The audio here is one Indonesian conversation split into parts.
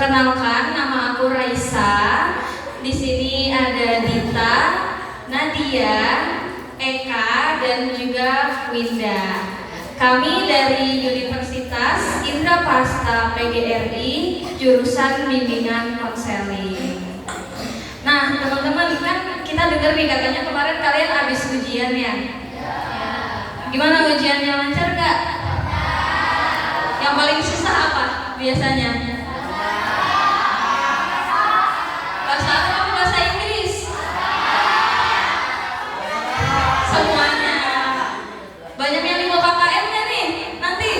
Perkenalkan, nama aku Raisa. Di sini ada Dita, Nadia, Eka, dan juga Winda. Kami dari Universitas Indrapasta PGRI, jurusan Bimbingan Konseling. Nah, teman-teman, kan kita dengar nih katanya kemarin kalian habis ujian ya? Gimana ujiannya, lancar nggak? Yang paling susah apa biasanya? Bahasa Arab atau bahasa Inggris? Semuanya. Banyak yang di KKN nggak nih nanti?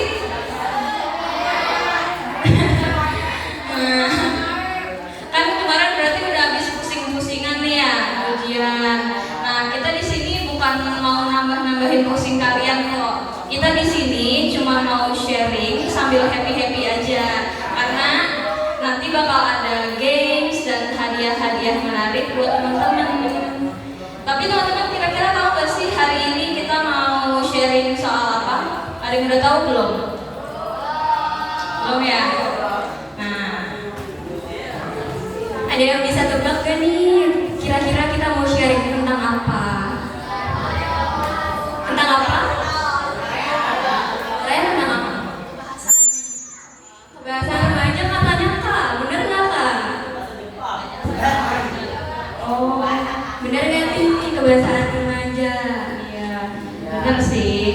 Kan kemarin berarti udah habis pusing-pusingan nih ya ujian. Nah, kita di sini bukan mau nambah-nambahin pusing kalian kok. Kita di sini cuma mau sharing sambil happy-happy aja. Karena nanti bakal ada games dan hadiah-hadiah menarik buat teman-teman. Tapi teman-teman kira-kira tahu gak sih hari ini kita mau sharing soal apa? Ada yang udah tahu belum? Belum ya? Nah, ada yang bisa tebak gak nih? Kira-kira kita mau sharing tentang apa? Tentang apa? Saya tentang apa? Kebiasaan remaja katanya Kak, bener gak Kak? Oh, bener gak sih kebiasaan remaja? Iya, bener sih.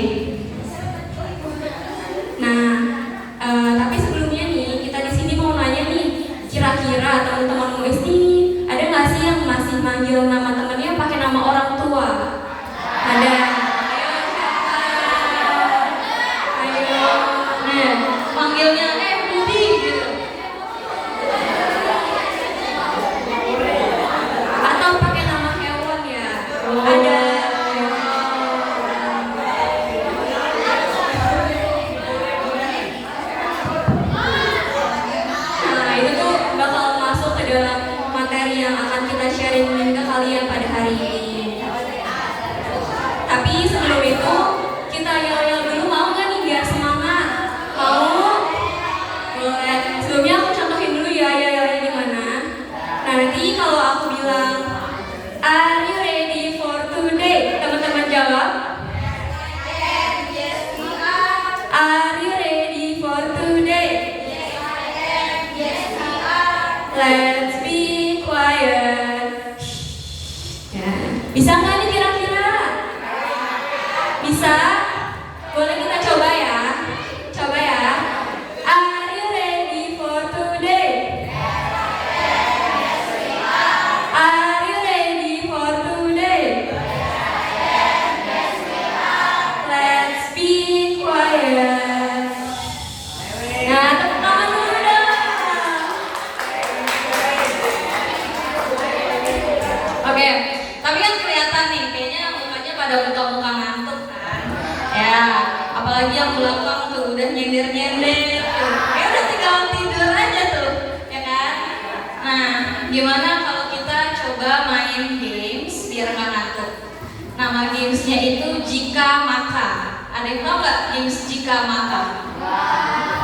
Nah, tapi sebelumnya nih kita di sini mau nanya nih, kira-kira teman-teman UIS nih ada nggak sih yang masih manggil nama temennya pakai nama orang tua? Ada. Ayo, nah, manggilnya Budi gitu. Atau pakai nama hewan ya? Ada. Nah, itu tuh bakal masuk ke dalam materi yang akan kita sharing ke kalian pada hari ini. Tapi sebelum itu, kita yel-yel dulu, mau nggak nih biar semangat? Mau? Boleh. Sebelumnya aku contohin dulu ya yel-yelnya gimana. Nanti kalau aku bilang, are you ready for today? Teman-teman jawab. Are you ready for today? Let's be quiet. Ya. Bisa nggak nih kira-kira? Bisa? Boleh kita coba ya? Coba ya. Are you ready for today? Are you ready for today? Let's be quiet. Nah, tepuk tangan dulu dong. Oke, tapi kan kelihatan nih, kayaknya mukanya pada muka-muka ngantuk kan? Ya, apalagi yang belakang tuh udah nyender-nyender tuh. Ya udah tinggal tidur aja tuh, ya kan? Nah, gimana kalau kita coba main games biar nggak ngantuk? Nama gamesnya itu Jika Maka. Ada yang tahu nggak games Jika Maka?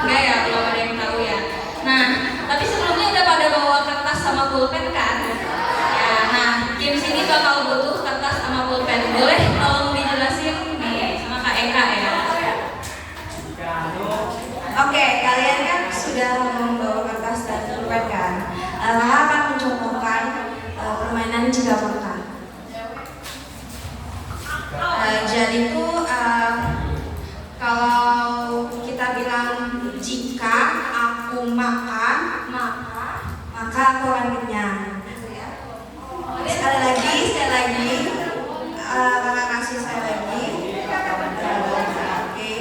Enggak ya, belum ada yang tahu ya. Nah, tapi sebelumnya udah pada bawa kertas sama pulpen kan? Ya, nah games ini bakal butuh kertas sama pulpen. Boleh tolong dijelasin nih sama Kak Eka ya? Oke, kalian kan sudah membawa kertas dan pulpen kan? Kakak akan mencontohkan permainan Jika Maka. Jadi tuh kalau kita bilang jika aku makan, maka aku akan kenyang. Sekali lagi, kakak kasih saya lagi. Oke.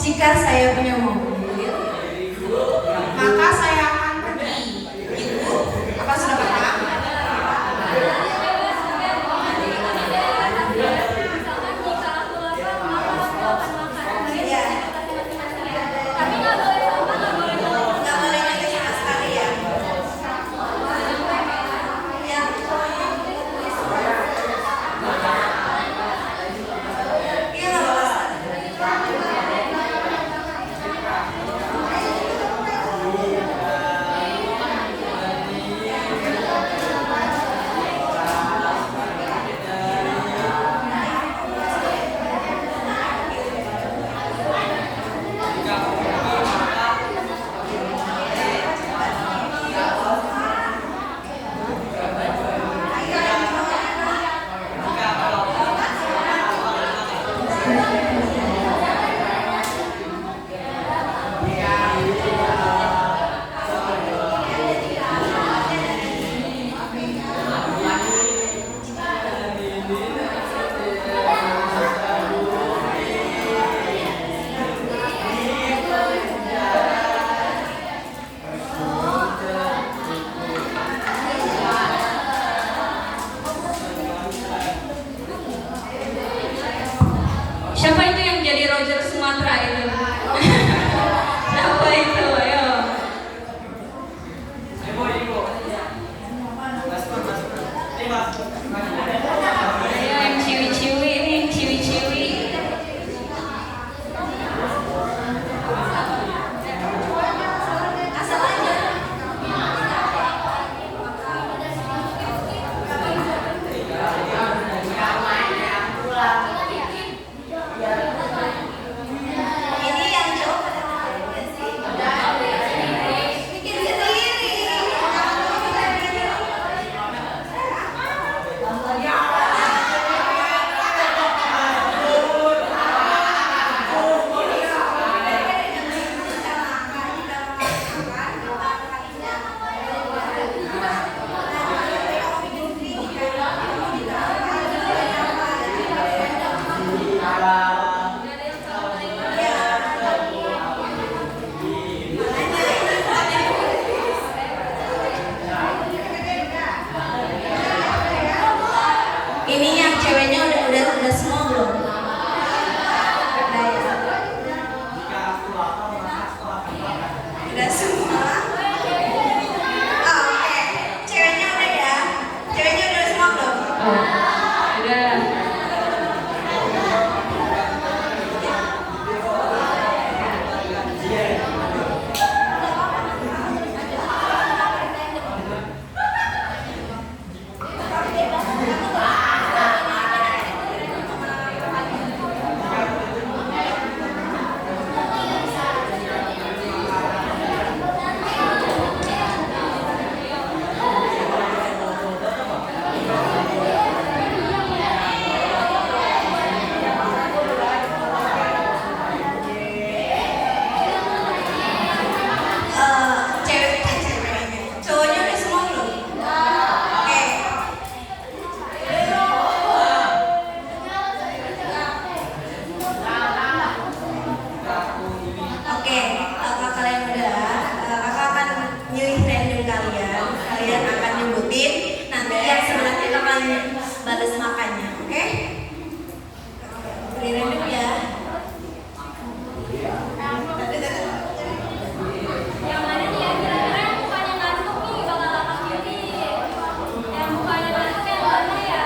Jika saya punya mobil, maka saya akan pergi. Gitu. Apa sudah paham? Siapa itu yang jadi Roger Sumatera itu? Siapa itu? Ayo. Ayo yang ciwi-ciwi ini, yang ciwi-ciwi. Asal aja. Ini yang jawab pada sih. Bikin sendiri. Ini yang ceweknya udah semua belum? Udah ya. Udah semua. Oh, oke. Ceweknya udah ya. Ceweknya udah semua belum? Oh, udah. Ceweknya. Cowoknya udah semua belum? Oke. Oke, kalau kalian udah, kakak akan milih random kalian. Kalian akan nyebutin, nanti yang sebelah kita akan balas makannya, oke? Beri random ya. Yang mana nih ya? Kira-kira yang mukanya ngantuk nih bakal kakak pilih. Yang mukanya ngantuk yang mana ya?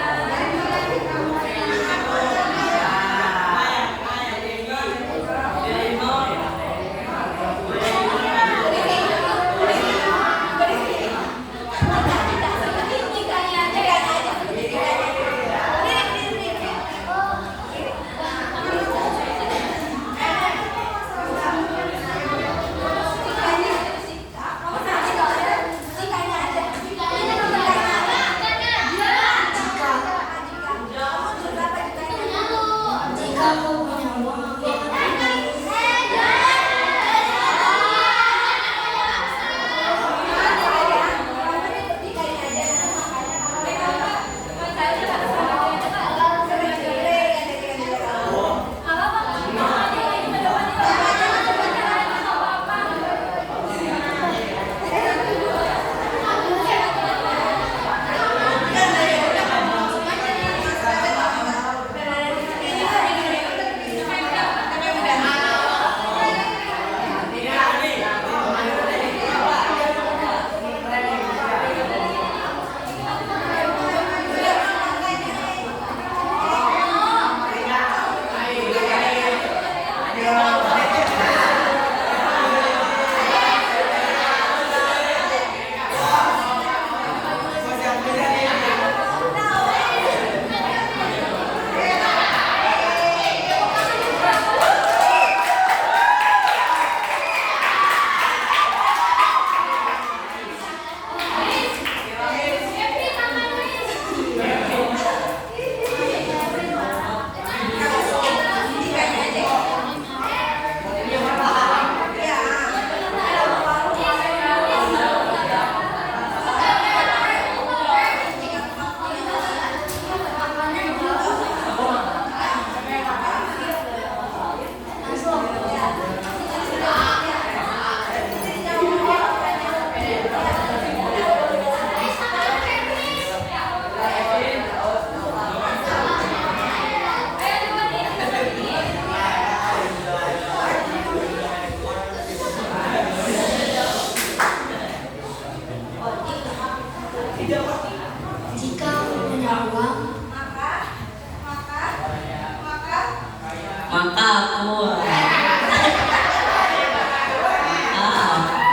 maka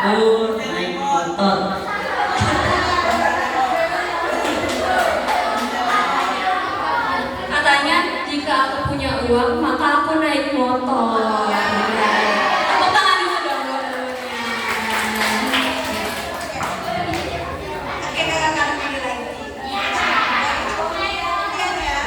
aku naik motor. Katanya jika aku punya uang maka aku naik motor. Tepuk tangan dulu dong buat dulunya. Oke, kakak akan pilih lagi. Kemudian ya.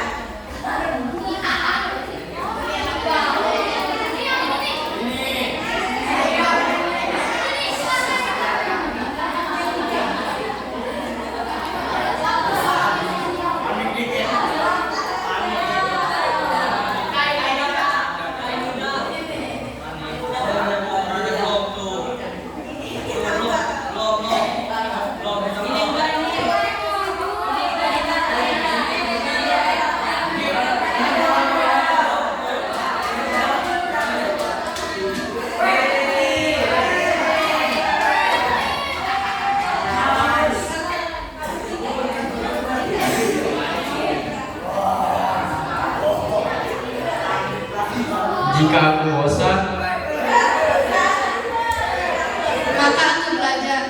Jika aku bosan, Maka aku belajar.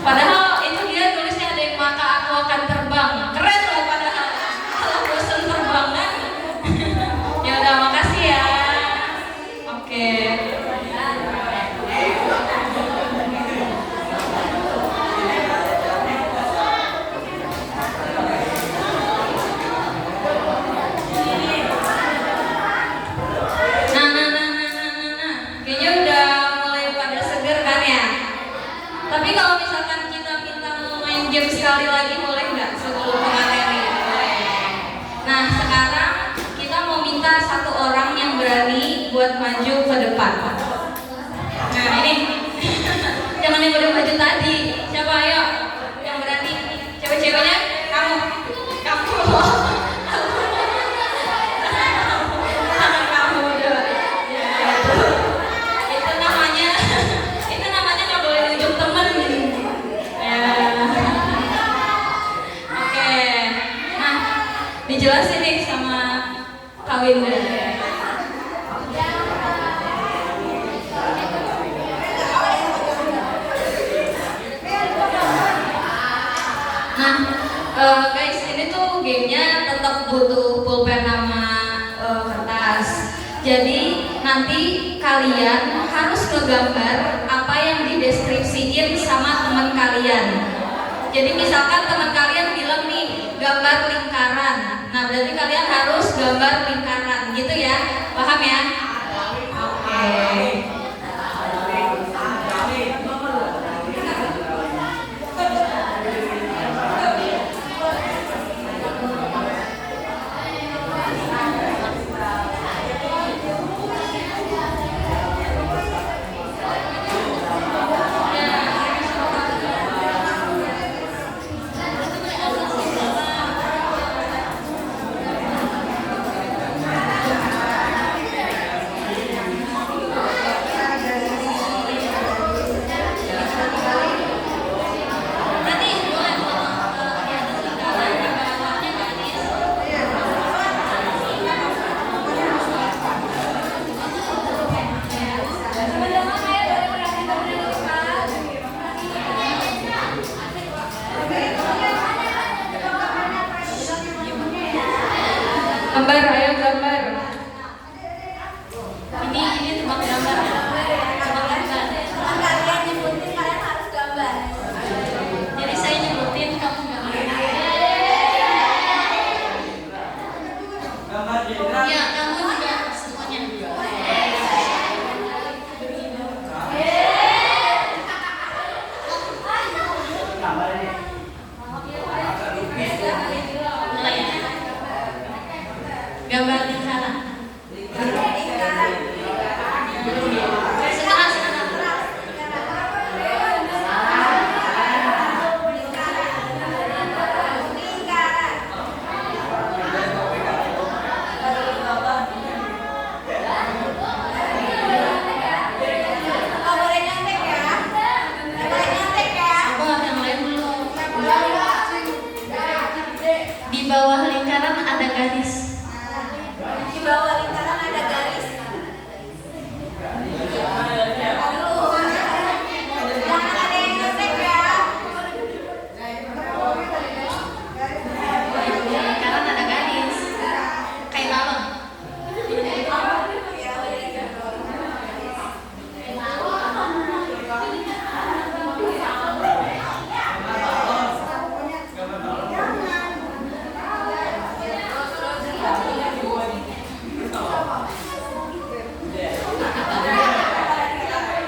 Padahal itu dia tulisnya ada yang maka aku akan terbang. Keren loh padahal. Kalau bosan terbang kan. Ya udah makasih ya. Oke. Nah. Kayaknya udah mulai pada seger kan ya. Tapi kalau misalkan kita minta mau main game sekali lagi boleh nggak sebelum ke materi? Boleh. Nah sekarang kita mau minta satu orang yang berani buat maju ke depan. Nah ini, jangan yang udah maju tadi. Siapa ayo yang berani? Cewek-ceweknya? Kamu. Tangan kamu udah. Ya, itu namanya nggak boleh nunjuk temen. Ya. Oke. Nah, dijelasin nih sama kawin deh. Nah, guys, ini tuh gamenya tetap butuh pulpen sama kertas. Jadi nanti kalian harus ngegambar apa yang dideskripsiin sama teman kalian. Jadi misalkan teman kalian bilang nih gambar lingkaran, nah berarti kalian harus gambar lingkaran, gitu ya? Paham ya? Oke. Gambar, ayo gambar. Ini tebak gambar. Tebak gambar. Setelah kalian nyebutin, kalian harus gambar. Jadi saya nyebutin kamu gambar. Ya, kamu juga semuanya. Mulai ya. Gambar Di bawah lingkaran ada garis. Di bawah lingkaran ada garis. Jangan ada yang ngetek ya. Lingkaran ada garis. Kayak balon.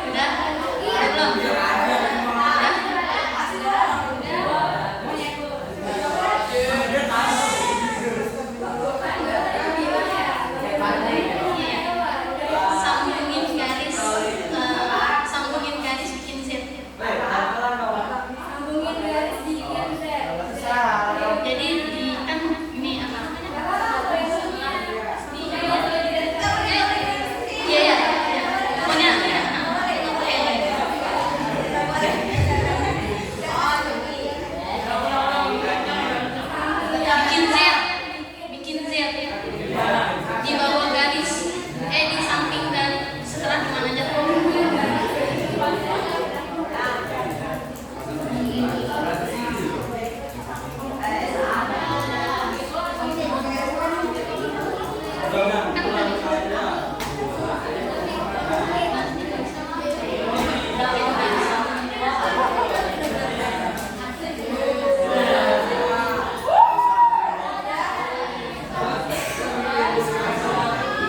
Udah? Belum? Sambungin garis bikin Z. Jadi di kan ini apa namanya? Iya ya. Pokoknya ya. Bikin Z. Di bawah garis. Di samping dan setelah kemana aja.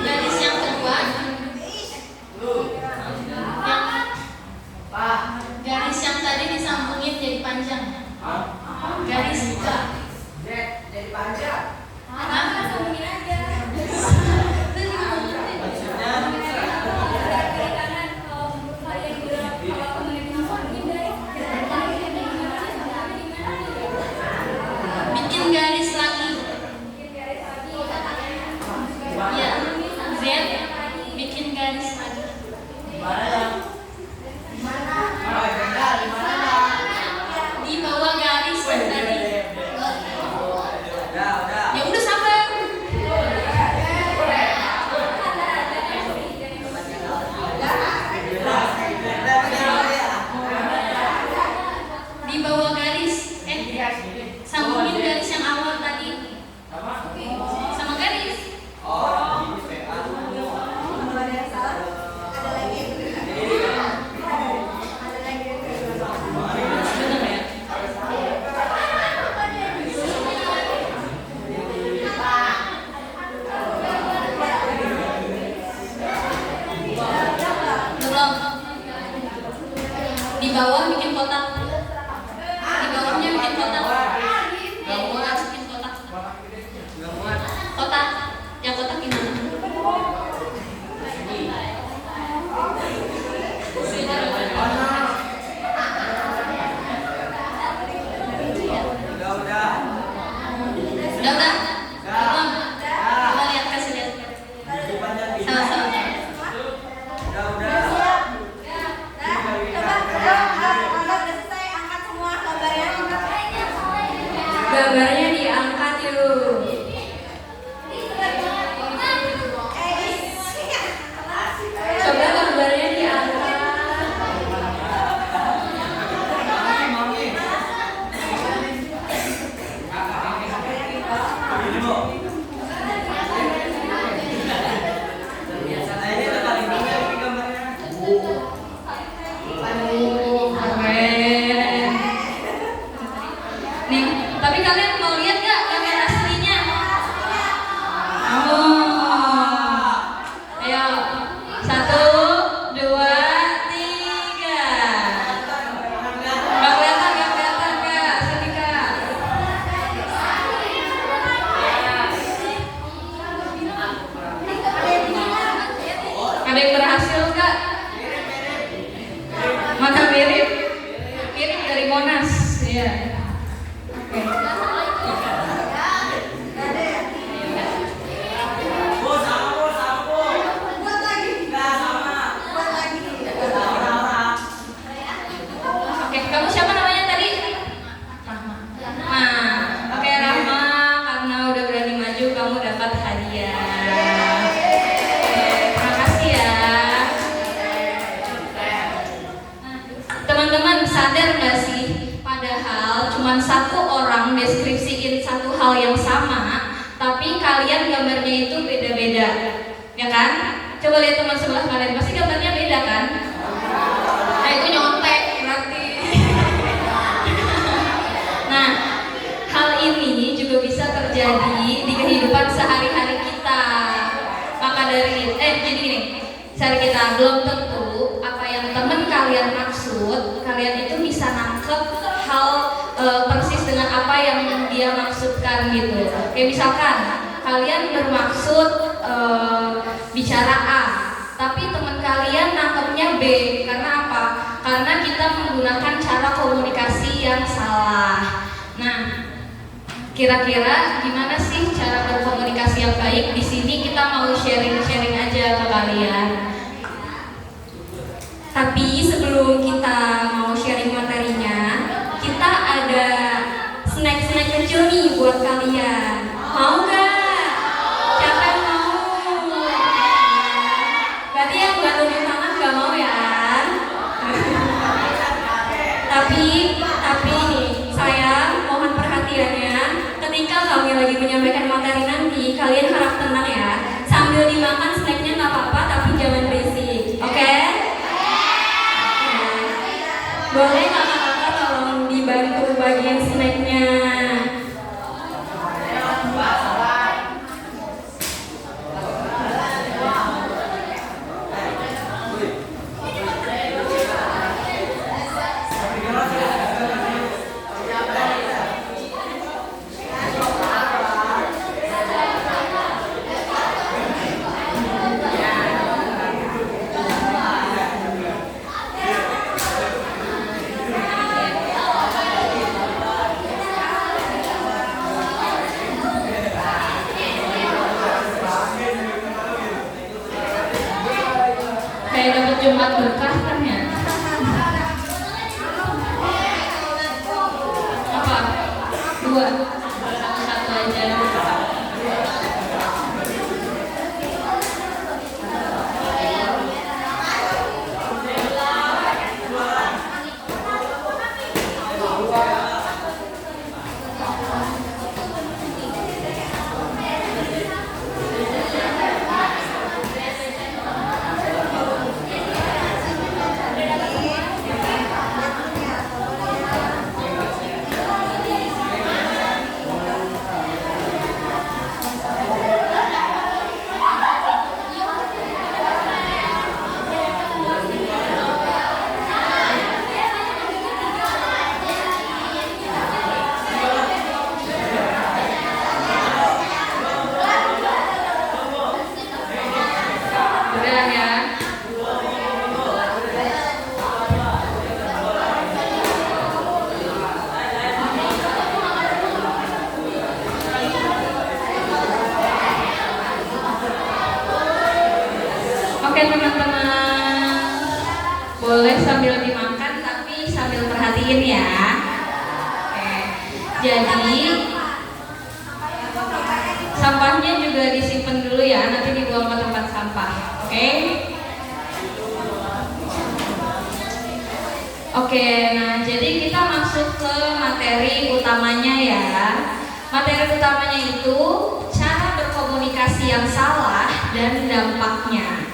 Garis yang kedua, garis yang tadi disambungin jadi panjang. Garis Jadi panjang. Sambungin aja. bikin garis lagi. Ya, Z bikin garis lagi. Di bawah garis yang tadi. Ya udah sabar. Di bawah garis, sambungin garis yang awal tadi sama garis. Belum. Di bawah bikin kotak. Di bawahnya bikin kotak. Ya, harus bikin kotak. Kotak. Yang kotak gimana? Udah? Belum? Coba lihat, kasih lihat. Sama-sama. Gambarnya diangkat yuk. Coba gambarnya diangkat. hal yang sama, tapi kalian gambarnya itu beda-beda, ya kan? Coba lihat teman sebelah kalian, pasti gambarnya beda kan? Nah itu nyontek berarti. Nah, hal ini juga bisa terjadi di kehidupan sehari-hari kita. Maka dari jadi gini, sehari kita belum tentu apa yang teman kalian maksud, kalian itu bisa nangkep hal persis dengan apa yang dia maksudkan gitu. Kayak misalkan kalian bermaksud bicara A, tapi teman kalian nangkepnya B. Karena apa? Karena kita menggunakan cara komunikasi yang salah. Nah, kira-kira gimana sih cara berkomunikasi yang baik? Di sini kita mau sharing-sharing aja ke kalian. Tapi sebelum kita mau sharing materinya, kita ada snack-snack kecil nih buat kalian. Mau gak? Siapa yang mau? Berarti yang gak nunjuk tangan gak mau ya? Tapi nih, saya mohon perhatiannya. Ketika kami lagi menyampaikan materi nanti, kalian harap tenang ya. Sambil dimakan snacknya nggak apa-apa, tapi jangan berisik, oke? Boleh kakak-kakak tolong dibantu bagian snacknya. Kayak dapat Jumat berkah kan ya? Apa? 2? Satu aja. Udah ya. Oke teman-teman, boleh sambil dimakan tapi sambil perhatiin ya. Oke, jadi sampahnya juga disimpan dulu ya, nanti dibuang ke tempat sampah. Oke? Oke, nah jadi kita masuk ke materi utamanya ya. Materi utamanya itu cara berkomunikasi yang salah dan dampaknya.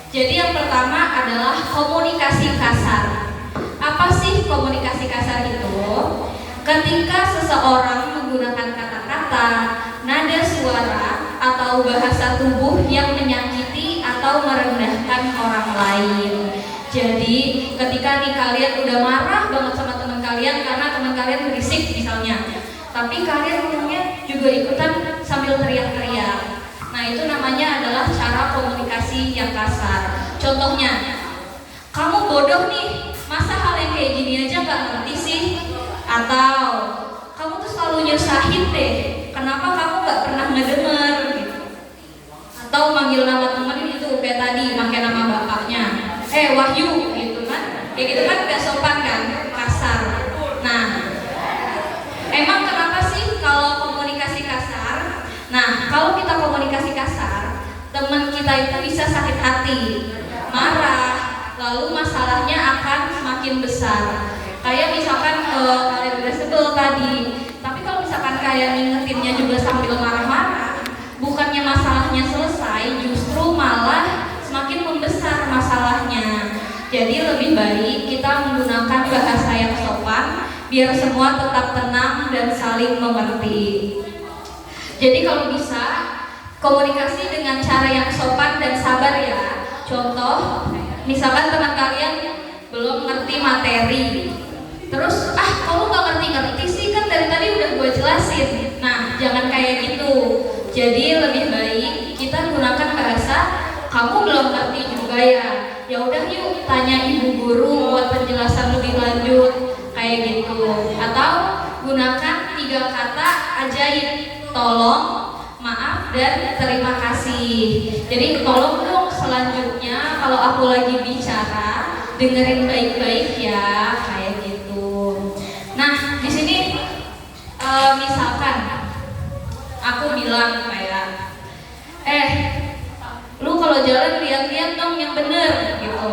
Jadi yang pertama adalah komunikasi kasar. Apa sih komunikasi kasar itu? Ketika seseorang menggunakan kata-kata, nada suara, atau bahasa tubuh yang menyakiti atau merendahkan orang lain. Jadi ketika nih kalian udah marah banget sama teman kalian karena teman kalian berisik misalnya, tapi kalian ngomongnya juga ikutan sambil teriak-teriak. Nah itu namanya adalah cara komunikasi yang kasar. Contohnya, kamu bodoh nih, masa hal yang kayak gini aja gak ngerti sih? Atau kamu tuh selalu nyusahin deh, kenapa kamu gak pernah ngedenger gitu. Atau manggil nama temen itu kayak tadi, pakai nama bapaknya, Wahyu gitu kan. Kayak gitu kan gak sopan kan, kasar. Nah, emang kenapa sih kalau komunikasi kasar? Nah, kalau kita komunikasi kasar, teman kita itu bisa sakit hati, marah, lalu masalahnya akan semakin besar. Kayak misalkan kalian udah sebel tadi, tapi kalau misalkan kayak ngingetinnya juga sambil marah-marah, bukannya masalahnya selesai, justru malah semakin membesar masalahnya. Jadi lebih baik kita menggunakan bahasa yang sopan biar semua tetap tenang dan saling mengerti. Jadi kalau bisa komunikasi dengan cara yang sopan dan sabar ya. Contoh, misalkan teman kalian belum ngerti materi, terus kamu nggak ngerti-ngerti sih, kan dari tadi udah gue jelasin. Nah, jangan kayak gitu. Jadi lebih baik kita gunakan bahasa kamu belum ngerti juga ya. Ya udah yuk tanya ibu guru buat penjelasan lebih lanjut kayak gitu. Atau gunakan 3 kata ajaib: tolong, maaf, dan terima kasih. Jadi tolong dong selanjutnya kalau aku lagi bicara dengerin baik-baik ya, kayak gitu. Nah di sini misalkan aku bilang kayak lu kalau jalan lihat-lihat dong yang bener gitu.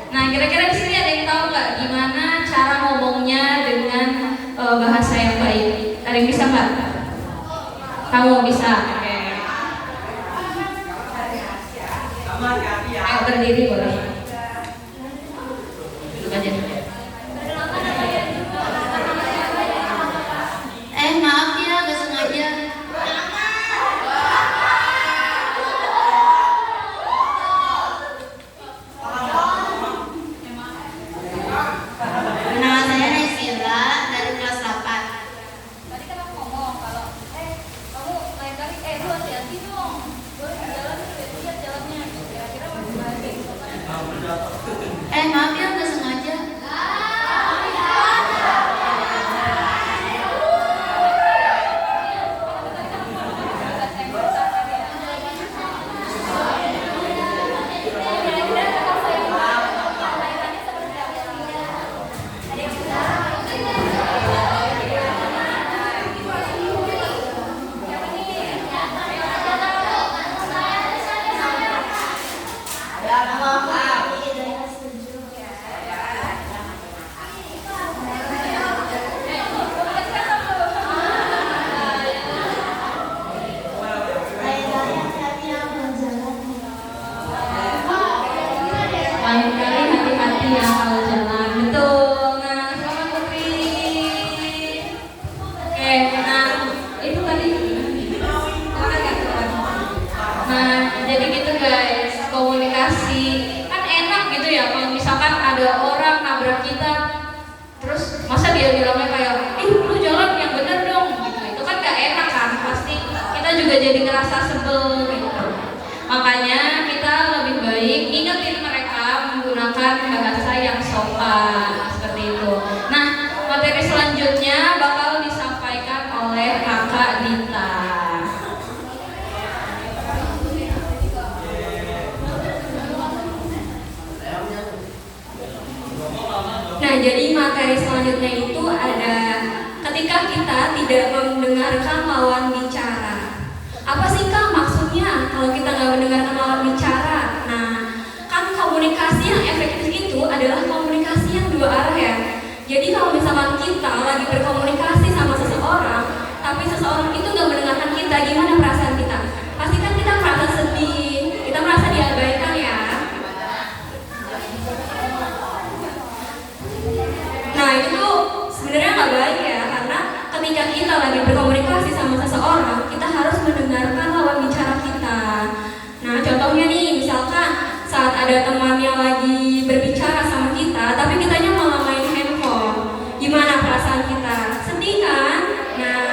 Nah kira-kira di sini ada yang tahu nggak gimana cara ngomongnya dengan bahasa yang baik? Ada yang bisa nggak? Kamu bisa? Oke. Ayo berdiri boleh. Duduk aja. Maaf ya, gak sengaja. Nama saya Nesila dari kelas 8. Tadi kan aku ngomong kalau kamu lain kali lu hati-hati dong. Boleh jalan lihat jalannya. Kira-kira masih baik. Maaf ya, gak sengaja. Lain kali hati-hati ya kalau jalan. Betul. Nah, selamat Putri. Oke, nah itu tadi. Nah, jadi gitu guys, komunikasi kan enak gitu ya. Kalau misalkan ada orang nabrak kita, terus masa dia bilangnya kayak, lu jalan yang bener dong. Gitu. Itu kan gak enak kan. Pasti kita juga jadi ngerasa sebel gitu. Makanya kita lebih baik ingetin mereka menggunakan bahasa yang sopan seperti itu. Nah, materi selanjutnya bakal disampaikan oleh Kakak Dita. Nah, jadi materi selanjutnya itu ada ketika kita tidak mendengarkan lawan bicara. Apa sih Kak maksudnya kalau kita nggak mendengarkan lawan bicara? Nah, kan komunikasi yang efektif itu adalah komunikasi yang 2 arah ya. Jadi kalau misalkan kita lagi berkomunikasi sama seseorang, tapi seseorang itu nggak mendengarkan kita, gimana perasaan kita? Pasti kan kita merasa sedih, kita merasa diabaikan ya. Nah itu sebenarnya nggak baik ya, karena ketika kita lagi berkomunikasi sama seseorang, kita harus mendengarkan lawan bicara kita. Nah contohnya nih, misalkan saat ada teman yang lagi berbicara sama kita, tapi kitanya malah main handphone, gimana perasaan kita? Sedih kan? Nah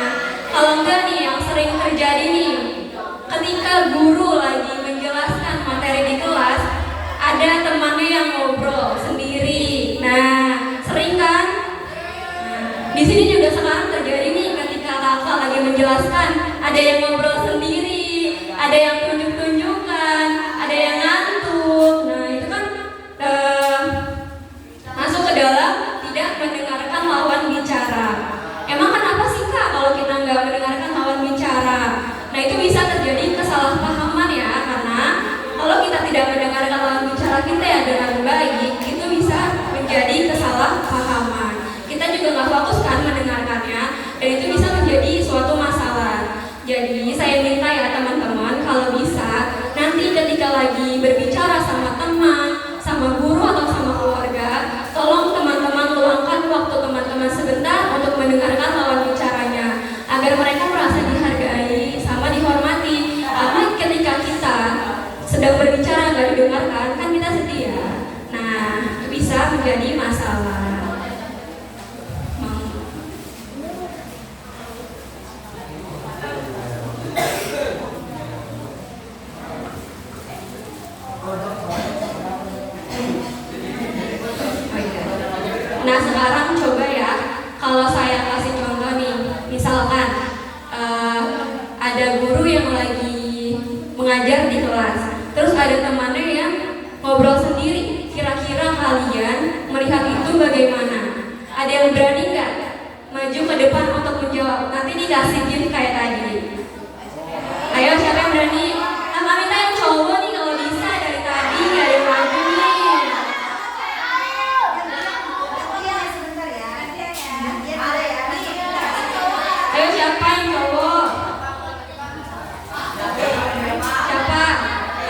kalau enggak nih, yang sering terjadi nih, ketika guru lagi menjelaskan materi di kelas, ada temannya yang ngobrol sendiri. Nah sering kan? Di sini juga sekarang terjadi nih, ketika kakak lagi menjelaskan, ada yang ngobrol sendiri, ada yang tunjuk-tunjukkan, ada yang ngantuk. Nah itu kan masuk ke dalam tidak mendengarkan lawan bicara. Emang kenapa sih Kak kalau kita nggak mendengarkan lawan bicara? Nah itu bisa terjadi kesalahpahaman ya, karena kalau kita tidak mendengarkan lawan bicara kita ya dengan baik, itu bisa menjadi kesalahpahaman. Kita juga nggak fokus kan mendengarkannya, dan itu bisa menjadi suatu ketika lagi berbicara sama teman, sama guru atau sama keluarga, tolong teman-teman luangkan waktu teman-teman sebentar untuk mendengarkan lawan bicaranya agar mereka merasa dihargai sama dihormati. Karena ketika kita sedang berbicara nggak didengarkan, kan kita sedih ya. Nah, bisa menjadi masalah. Nah sekarang coba ya, kalau saya kasih contoh nih, misalkan ada guru yang lagi mengajar di kelas, terus ada temannya yang ngobrol sendiri. Kira-kira kalian melihat itu bagaimana? Ada yang berani nggak maju ke depan untuk menjawab? Nanti dikasih gift kayak tadi. Ayo siapa yang berani? Nah, minta yang cowok nih kalau bisa, dari tadi nggak ada yang maju nih. Ayo siapa yang cowok? Siapa?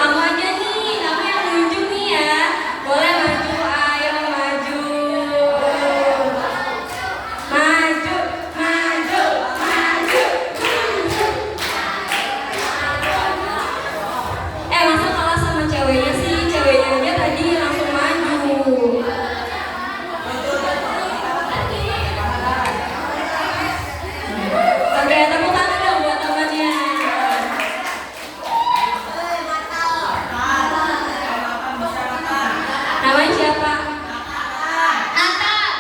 Kamu aja nih, kamu yang lucu nih ya. Boleh maju, ayo maju. Maju, maju, maju. Masa kalah sama ceweknya sih? Ceweknya aja tadi langsung maju. Oke, tepuk tangan dong buat temannya. Namanya siapa? Nathan.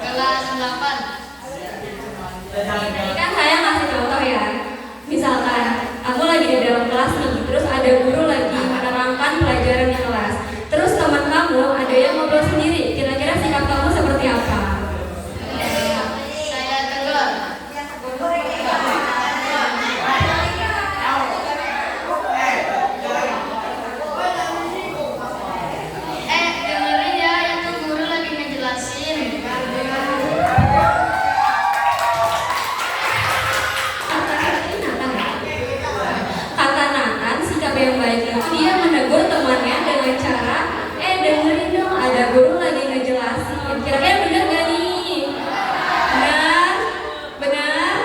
Kelas 8. Tadi kan saya ngasih contoh ya. Misalkan aku lagi di dalam kelas nih, terus ada guru lagi menerangkan pelajaran di kelas. Terus teman kamu ada yang ngobrol sendiri. Kira-kira sikap kamu seperti apa? Saya tegur. Dengerin ya, itu guru lagi ngejelasin. Kata Nathan, sikap yang baik itu dia menegur temannya dengan cara dengerin dong, ada guru lagi ngejelasin. Kira-kira benar gak nih? Benar? Benar?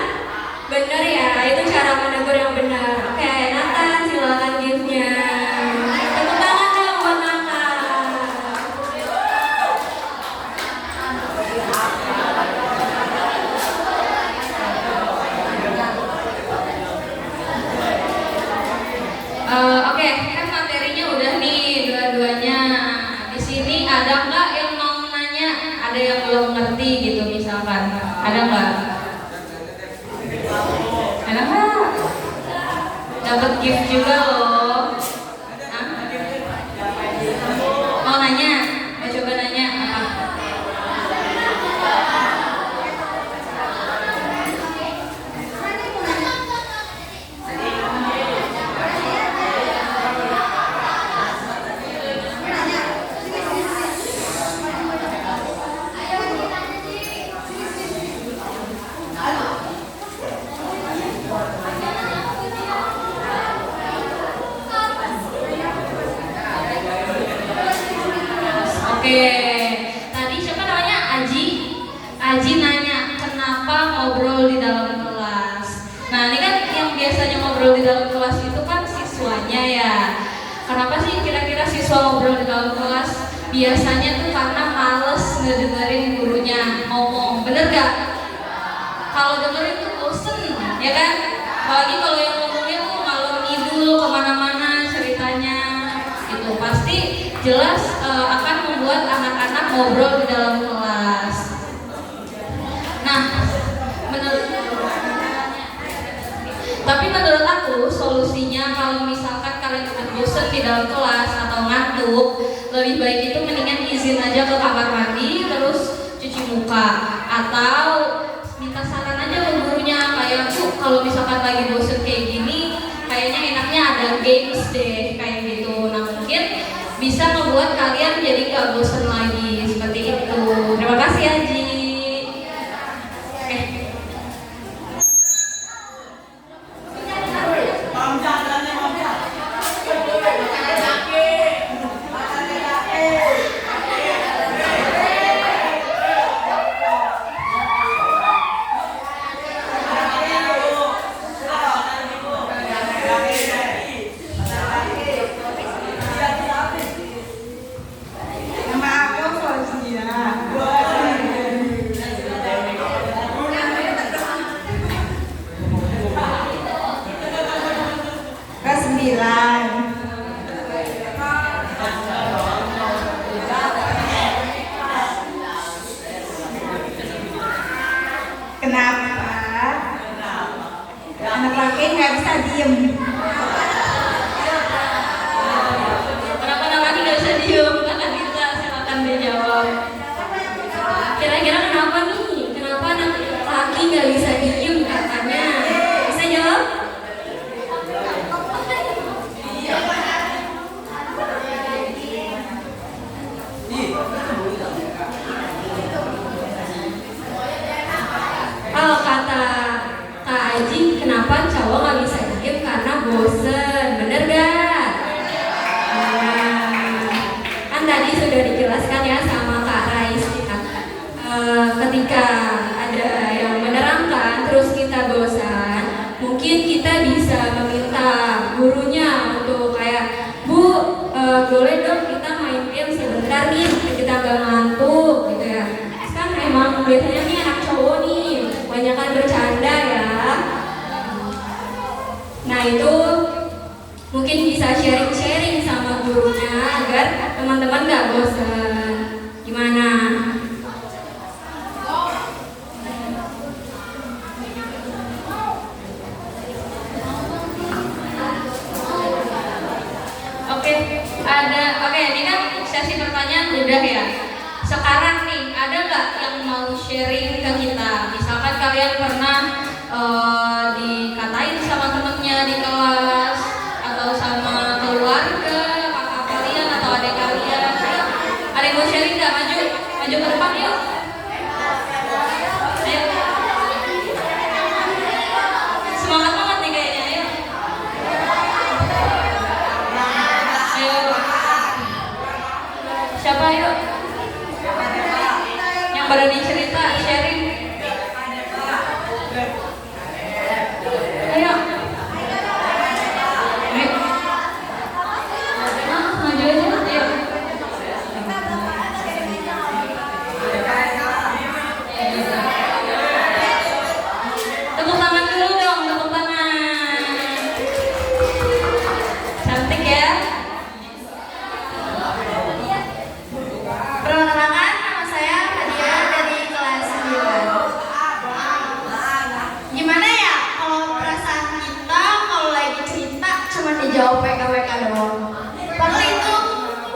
Benar ya, itu cara menegur yang benar. Oke, Nathan silakan gift-nya. Tepuk tangan dong buat Nathan. Oke, kan materinya udah nih dua-duanya. Di sini ada nggak yang mau nanya? Ada yang belum ngerti gitu misalkan? Ada nggak? Ada nggak? Dapat gift juga loh. Hah? Mau nanya? Mau coba nanya apa? Oke, tadi siapa namanya? Aji. Aji nanya kenapa ngobrol di dalam kelas. Nah ini kan yang biasanya ngobrol di dalam kelas itu kan siswanya ya. Kenapa sih kira-kira siswa ngobrol di dalam kelas? Biasanya tuh karena males ngedengerin gurunya ngomong, bener gak? Kalau dengerin tuh bosen, ya kan? Apalagi kalau yang ngomongnya tuh ngalor ngidul kemana-mana ceritanya, gitu. Pasti jelas akan membuat anak-anak ngobrol di dalam kelas. Nah, tapi menurut aku solusinya kalau misalkan kalian udah bosan di dalam kelas atau ngantuk, lebih baik itu mendingan izin aja ke kamar mandi terus cuci muka atau minta saran aja ke gurunya kayak Bu, kalau misalkan lagi bosan kayak gini kayaknya enaknya ada games deh kayak gitu. Nah mungkin bisa membuat kalian jadi gak bosan lagi seperti itu. Terima kasih Aji. Oke. Kenapa? Anak laki nggak bisa diem. Kenapa namanya nggak bisa diem? Kakak Dita, silakan dijawab. Kira-kira kenapa nih? Kenapa anak laki nggak bisa diem katanya? Bisa jawab? Kalau kata Kak Aji, kenapa cowok nggak bisa diem? Karena bosen, bener gak? Kan tadi sudah dijelaskan ya sama Kak Rais. Ketika ada yang menerangkan, terus kita bosan, mungkin kita bisa meminta gurunya untuk kayak, Bu, boleh dong kita main game sebentar nih, kita gak ngantuk gitu ya. Kan emang biasanya nih anak cowok nih kebanyakan bercanda ya. Nah itu mungkin bisa sharing-sharing sama gurunya agar teman-teman gak bosan. Gimana? Oke, ini kan sesi pertanyaan udah ya. Sekarang nih, ada nggak yang mau sharing ke kita? Misalkan kalian pernah dikatain sama temennya di kelas, atau sama keluarga, kakak kalian atau adik kalian. Ayo, ada yang mau sharing nggak? Maju ke depan yuk. Ayo. Semangat banget nih kayaknya, ayo. Ayo. Siapa yuk? Yang berani cerita, sharing. Ayo. Maju aja, ayo. Tepuk tangan dulu dong, tepuk tangan. Cantik ya. Perkenalkan, nama saya Nadia dari kelas 9. Gimana ya kalau perasaan kita kalau lagi cerita cuma dijawab WKWK doang. Padahal itu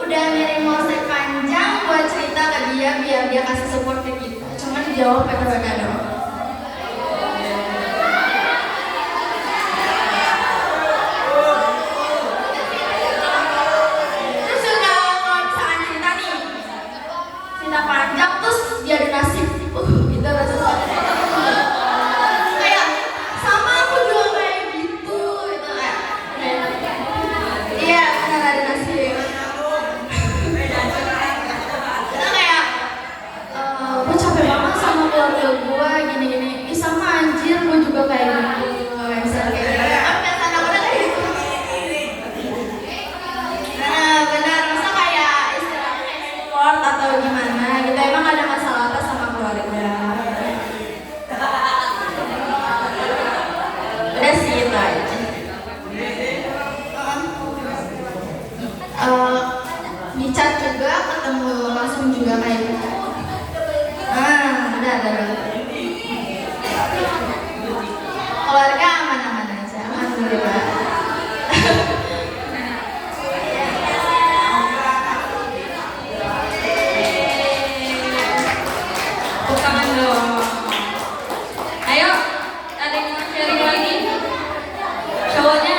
udah ngirim WhatsApp panjang buat cerita ke dia biar dia kasih support ke kita. Cuma dijawab WKWK doang. Terus juga kalau misalkan cerita nih, cerita panjang terus dia ada nasib. Itu rasanya kayak sama aku juga kayak gitu kayak iya benar ada nasib. Itu kayak gue capek banget sama keluarga gue gini-gini. Ih sama anjir gue juga kayak gitu. Kayak misalnya kayak gitu. Tapi perasaan aku udah kayak gitu. Nah benar, masa kayak istilahnya support atau gimana gitu. Emang ada masalah apa sama keluarga? Udah sih itu aja. Di chat juga ketemu langsung juga kayak gitu. Udah. Keluarga aman-aman aja, alhamdulillah. Tepuk tangan dong. Ayo, ada yang mau sharing lagi? Cowoknya?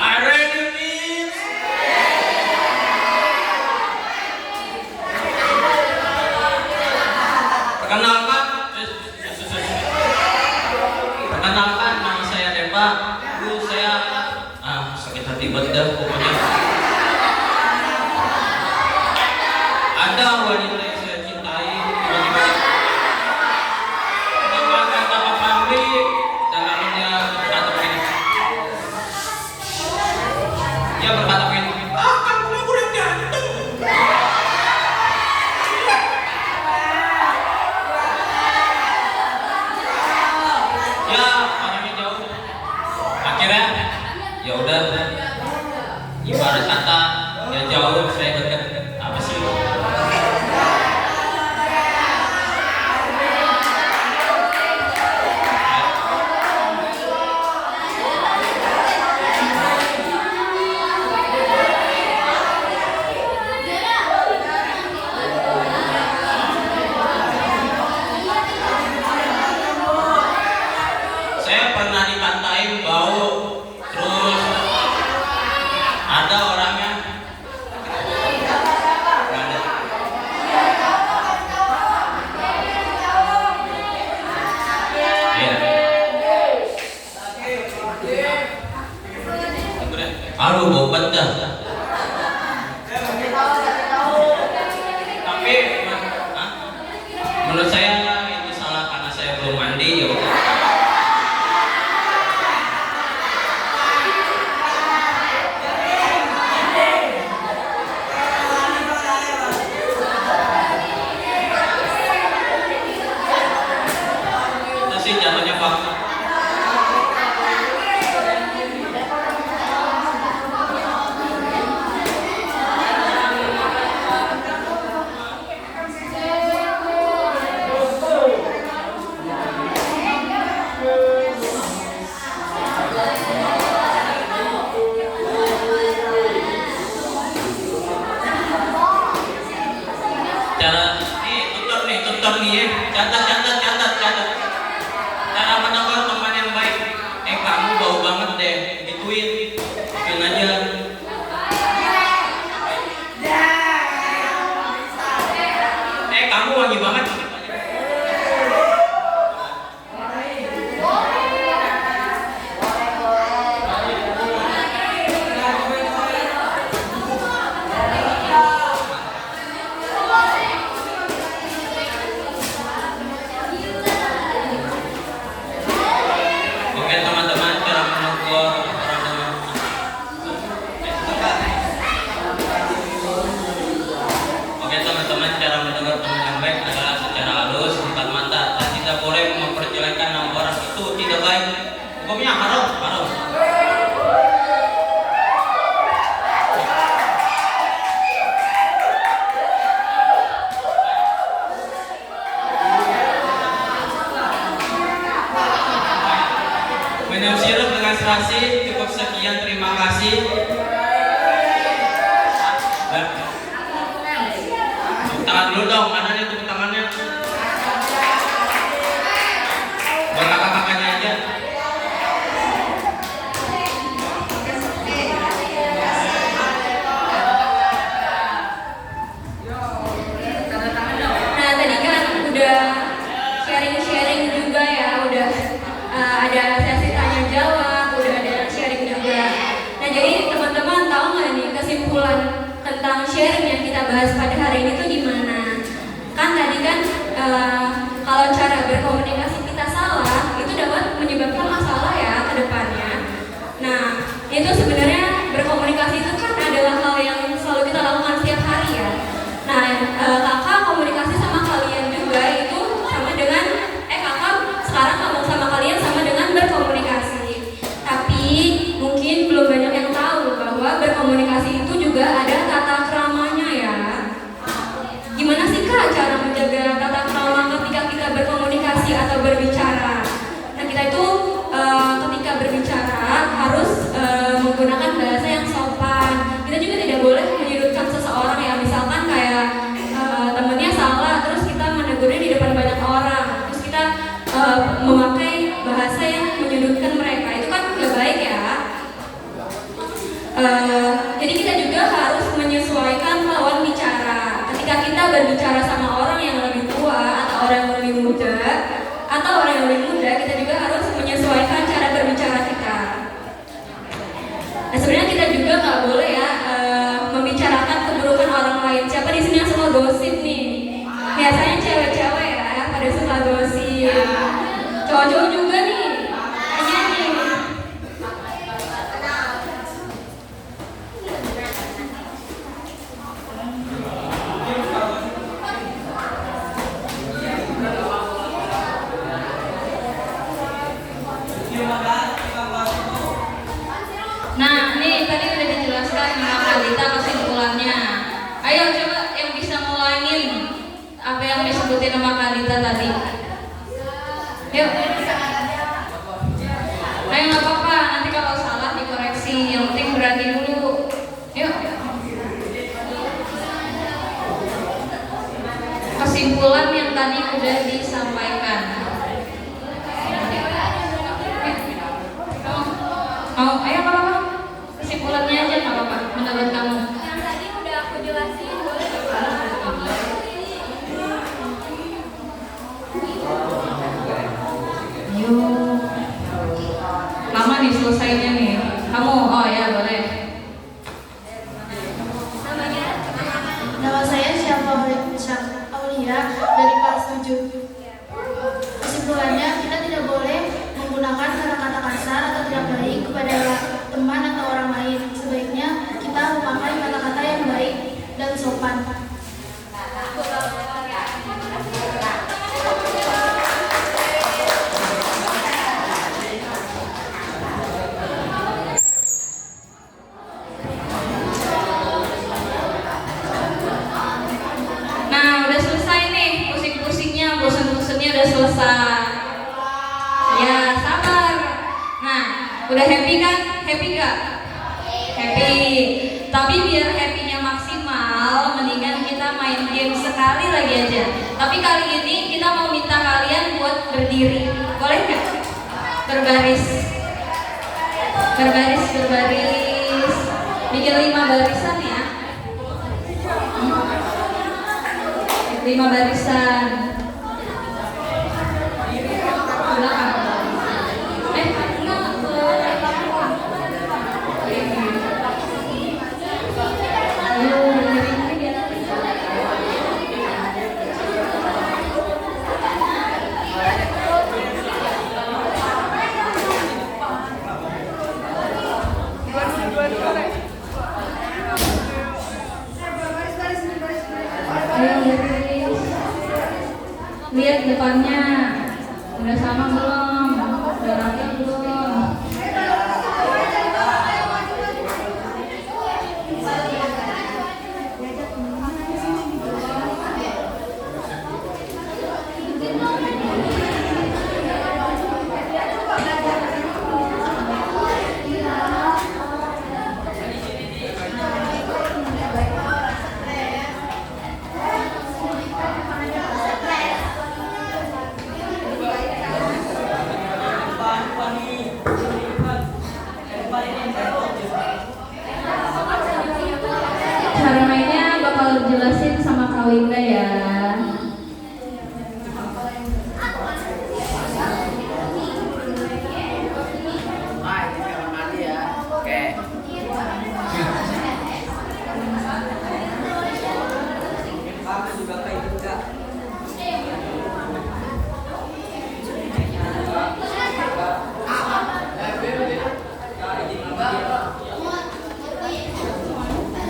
I ready, please. Perkenalkan, nama saya Deva. Dulu saya sakit hati banget dah pokoknya. Ada wanita yang saya cintai, tiba-tiba tanpa pamrih dan lalu dia datang ini. Dia berkata begini, kan punya kurang ganteng. Ya orangnya jauh. Akhirnya ya udah, ibarat kata ya jauh saya dekat. Apa sih? Saya pernah dikatain bau, terus ada orangnya nggak ada. Iya. Aduh, bau dah. Tapi hah? Menurut saya itu salah karena saya belum mandi ya udah. Itu sih jatuhnya Pak. Cara tutor nih ya, catat. Cara menegur teman yang baik. Kamu bau banget deh, gituin aja. Kamu wangi banget. Oke teman-teman, cara menegur orang dengan Oke teman-teman, cara menegur teman yang baik adalah secara halus, empat mata, dan tidak boleh memperjelekkan nama orang, itu tidak baik. Hukumnya haram. Minum sirup dengan serasi, cukup sekian, terima kasih. Tepuk tangan dulu dong, mana nih tepuk tangannya? Buat kakak-kakaknya aja. Nah tadi kan udah sharing juga ya, udah ada sesi tanya jawab, udah ada sharing juga. Nah jadi teman-teman tahu nggak nih kesimpulan tentang sharing yang kita bahas pada hari ini tuh gimana? Kan tadi kan kalau cara berkomunikasi kita salah itu dapat menyebabkan masalah ya ke depannya. Nah itu sebenarnya berkomunikasi itu kan adalah hal yang selalu kita lakukan setiap hari ya. Nah kakak komunikasi sama kalian juga itu sama dengan kakak sekarang ngomong sama kalian sama dengan berkomunikasi. Tapi mungkin belum banyak yang tahu bahwa berkomunikasi itu juga ada tata keramanya ya. Gimana sih kak cara menjaga tata krama ketika kita berkomunikasi atau berbicara? Nah kita itu ketika berbicara harus menggunakan bahasa yang sopan. Kita juga tidak boleh menyudutkan seseorang ya. Misalkan kayak temennya salah, terus kita menegurnya di depan banyak orang, terus kita memakai bahasa yang menyudutkan mereka, itu kan nggak baik ya. Jadi kita juga harus menyesuaikan lawan bicara. Ketika kita berbicara sama orang yang lebih tua atau orang yang lebih muda kita juga harus menyesuaikan cara berbicara kita. Nah sebenarnya kita juga nggak boleh ya membicarakan keburukan orang lain. Siapa di sini yang suka gosip nih? Biasanya cewek-cewek ya pada suka gosip. Cowok-cowok juga nih. Tanya nih. lulusan. Ya, sabar. Nah, udah happy kan? Happy gak? Happy. Tapi biar happy-nya maksimal, mendingan kita main game sekali lagi aja. Tapi kali ini kita mau minta kalian buat berdiri. Boleh nggak? Berbaris. Berbaris, berbaris. Bikin 5 barisan ya. 5 barisan. Belakang. Enggak. Ayo, berdiri biar lihat depannya udah sama belum, udah rapi belum. Cara mainnya bakal jelasin sama Kak Winda ya.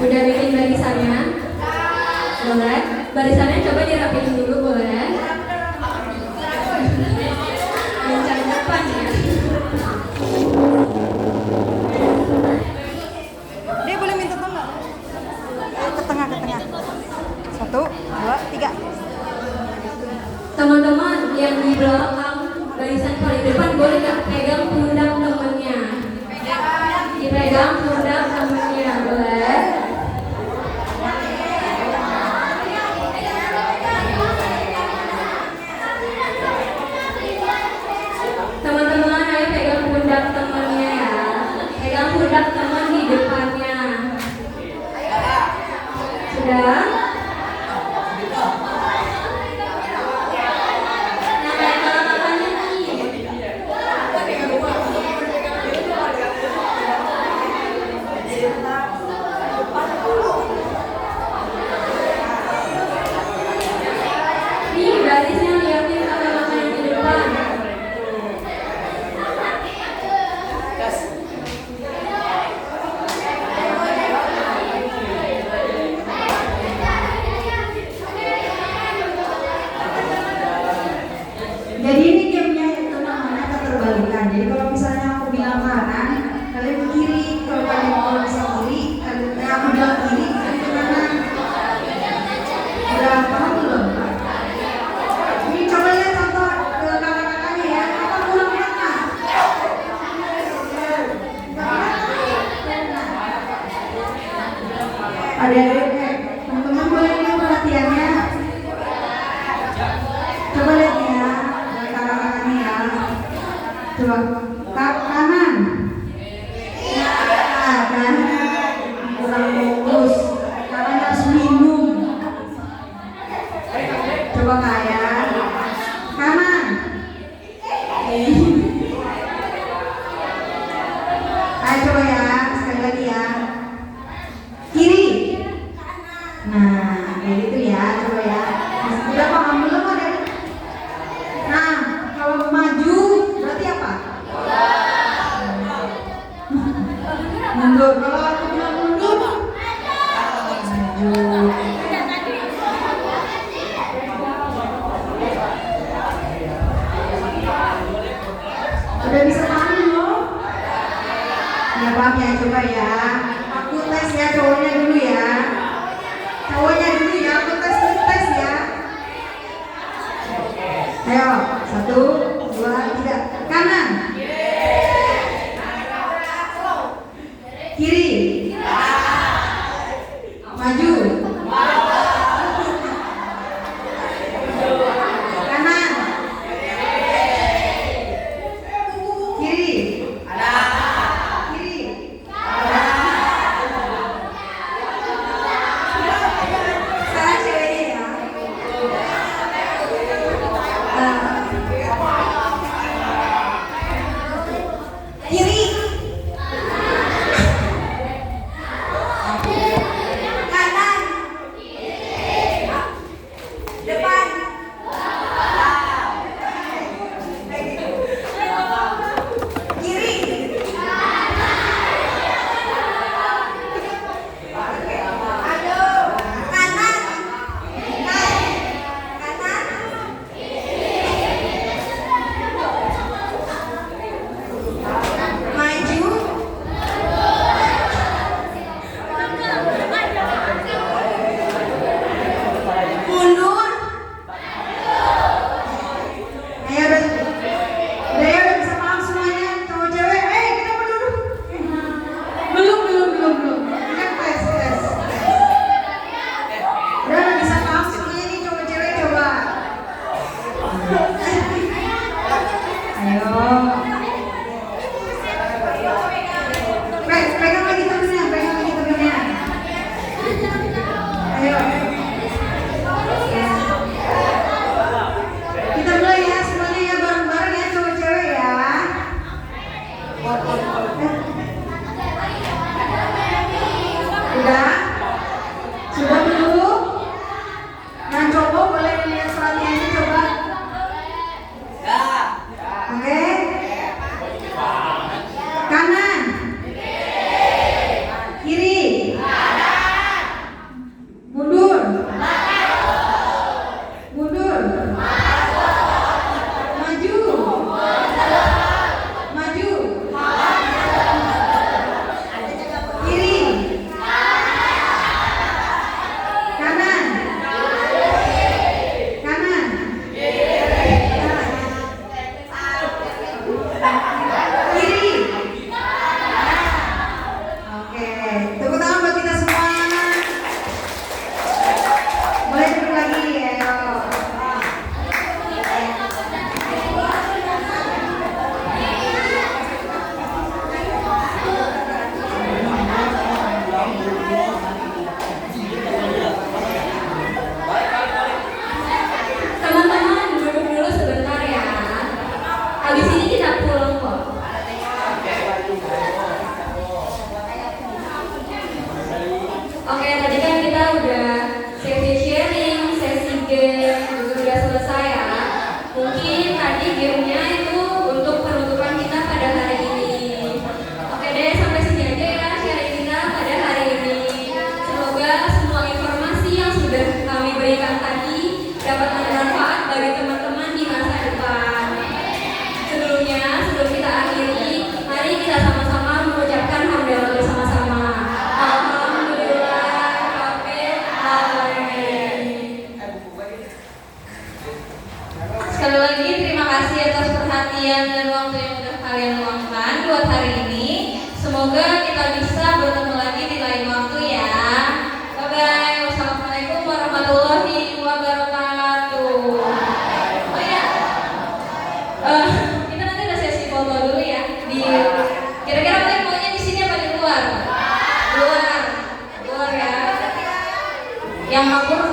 Udah bikin barisannya? Boleh? Barisannya coba dirapiin dulu, boleh? Kencang depan ya. Dia boleh minta tolong. Ke tengah, ke tengah. 1, 2, 3. Teman-teman yang di belakang barisan paling depan boleh nggak pegang pundak temennya? Dipegang pundak temennya, boleh? Teman-teman, ayo pegang pundak temannya ya. Pegang pundak teman di depannya. Sudah? Nah, kayak kakak-kakaknya nih. Nih, barisnya liatin kakak-kakak yang di depan. Jadi ini gamenya itu namanya keterbalikan. Jadi kalau misalnya aku bilang kanan, kalian ke kiri. Kalau kalian mau bisa kiri, aku bilang kiri, kalian ke kanan. Udah paham belum? Ini coba lihat contoh ke kakak-kakaknya ya. Apa pulang mana? Adik-adik, teman-teman boleh lihat perhatiannya. Coba lihat ya, dari kakak-kakaknya ya. Coba kanan. Nah, kanan kurang fokus. Kanan harus minum. Coba kayak kanan. Ayo coba ya, sekali lagi ya. Kiri. Nah, kayak gitu ya, coba ya. Udah paham belum ada? Nah, kalau maju berarti apa? Mundur. Kalau aku bilang mundur, Oke, tadi kan kita udah sesi sharing, sesi game, juga udah selesai ya. Mungkin tadi gamenya itu untuk penutupan kita pada hari ini. Oke deh, sampai sini aja ya sharing kita pada hari ini. Semoga semua informasi yang sudah kami berikan tadi dapat bermanfaat bagi teman-teman di masa depan. Sebelumnya, sebelum kita akhiri, mari kita sama-sama mengucapkan hamdalah bersama-sama. Sekali lagi terima kasih atas perhatian dan waktu yang sudah kalian luangkan buat hari ini. Semoga kita bisa bertemu lagi di lain waktu ya. Bye bye. Wassalamualaikum warahmatullahi wabarakatuh. Oh ya, kita nanti ada sesi foto dulu ya. Kira-kira kalian maunya di sini apa di luar? Luar ya. Yang makmur